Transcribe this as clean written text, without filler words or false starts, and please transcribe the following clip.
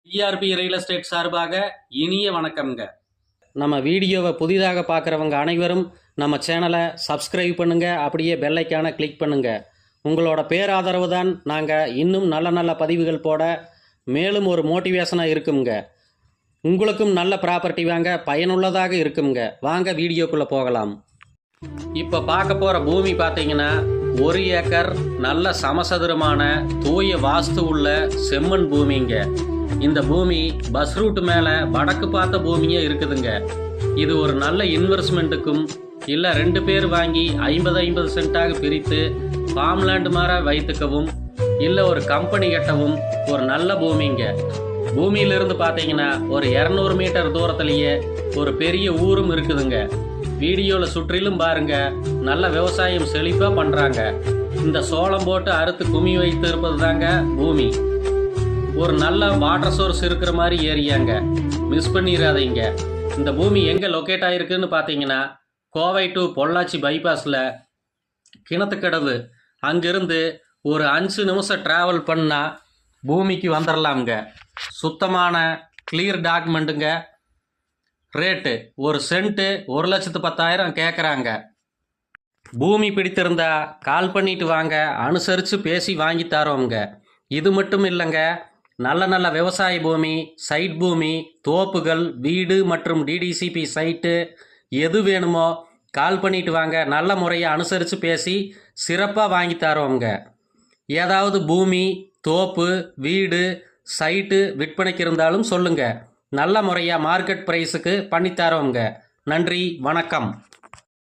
TRP real estate சார்பாக இனிய வணக்கம்ங்க. நம்ம வீடியோவை புதிதாக பார்க்குறவங்க அனைவரும் நம்ம சேனலை சப்ஸ்கிரைப் பண்ணுங்க, அப்படியே பெல் ஐக்கானை கிளிக் பண்ணுங்க. உங்களோட பேராதரவு தான் நாங்கள் இன்னும் நல்ல நல்ல பதிவுகள் போட மேலும் ஒரு மோட்டிவேஷனாக இருக்குங்க. உங்களுக்கும் நல்ல ப்ராப்பர்ட்டி வாங்க பயனுள்ளதாக இருக்குங்க. வாங்க வீடியோக்குள்ளே போகலாம். இப்போ பார்க்க போகிற பூமி பார்த்தீங்கன்னா 1 ஏக்கர் நல்ல சமசதுரமான தூய வாஸ்து உள்ள செம்மண் பூமிங்க. இந்த பூமி பஸ் ரூட் மேலே வடக்கு பார்த்த பூமியே இருக்குதுங்க. இது ஒரு நல்ல இன்வெஸ்ட்மெண்ட்டுக்கும் இல்லை 2 பேர் வாங்கி 50-50 சென்ட்டாக பிரித்து ஃபார்ம்லேண்டு மாதிரி வைத்துக்கவும் இல்லை ஒரு கம்பெனி கட்டவும் ஒரு நல்ல பூமிங்க. பூமியிலிருந்து பார்த்தீங்கன்னா ஒரு 200 மீட்டர் தூரத்துலேயே ஒரு பெரிய ஊரும் இருக்குதுங்க. வீடியோவில் சுற்றிலும் பாருங்க, நல்ல விவசாயம் செழிப்பாக பண்ணுறாங்க. இந்த சோளம் போட்டு அறுத்து குமி வைத்து இருப்பது தாங்க பூமி. ஒரு நல்ல வாட்டர் சோர்ஸ் இருக்கிற மாதிரி ஏரியாங்க, மிஸ் பண்ணிடாதீங்க. இந்த பூமி எங்கே லொக்கேட் ஆகிருக்குன்னு பார்த்தீங்கன்னா கோவை டு பொள்ளாச்சி பைபாஸில் கிணத்துக்கடவு, அங்கிருந்து ஒரு 5 நிமிஷம் ட்ராவல் பண்ணால் பூமிக்கு வந்துடலாமுங்க. சுத்தமான கிளியர் டாக்குமெண்ட்டுங்க. ரேட்டு ஒரு சென்ட்டு 1,10,000 கேட்குறாங்க. பூமி பிடித்திருந்தா கால் பண்ணிட்டு வாங்க, அனுசரித்து பேசி வாங்கி தரோங்க. இது மட்டும் இல்லைங்க, நல்ல நல்ல விவசாய பூமி, சைட் பூமி, தோப்புகள், வீடு மற்றும் டிடிசிபி சைட்டு எது வேணுமோ கால் பண்ணிட்டு வாங்க. நல்ல முறையாக அனுசரித்து பேசி சிறப்பாக வாங்கி தரோங்க. ஏதாவது பூமி, தோப்பு, வீடு, சைட்டு விற்பனைக்கு இருந்தாலும் சொல்லுங்கள். நல்ல முறையாக மார்க்கெட் ப்ரைஸுக்கு பண்ணித்தரோங்க. நன்றி, வணக்கம்.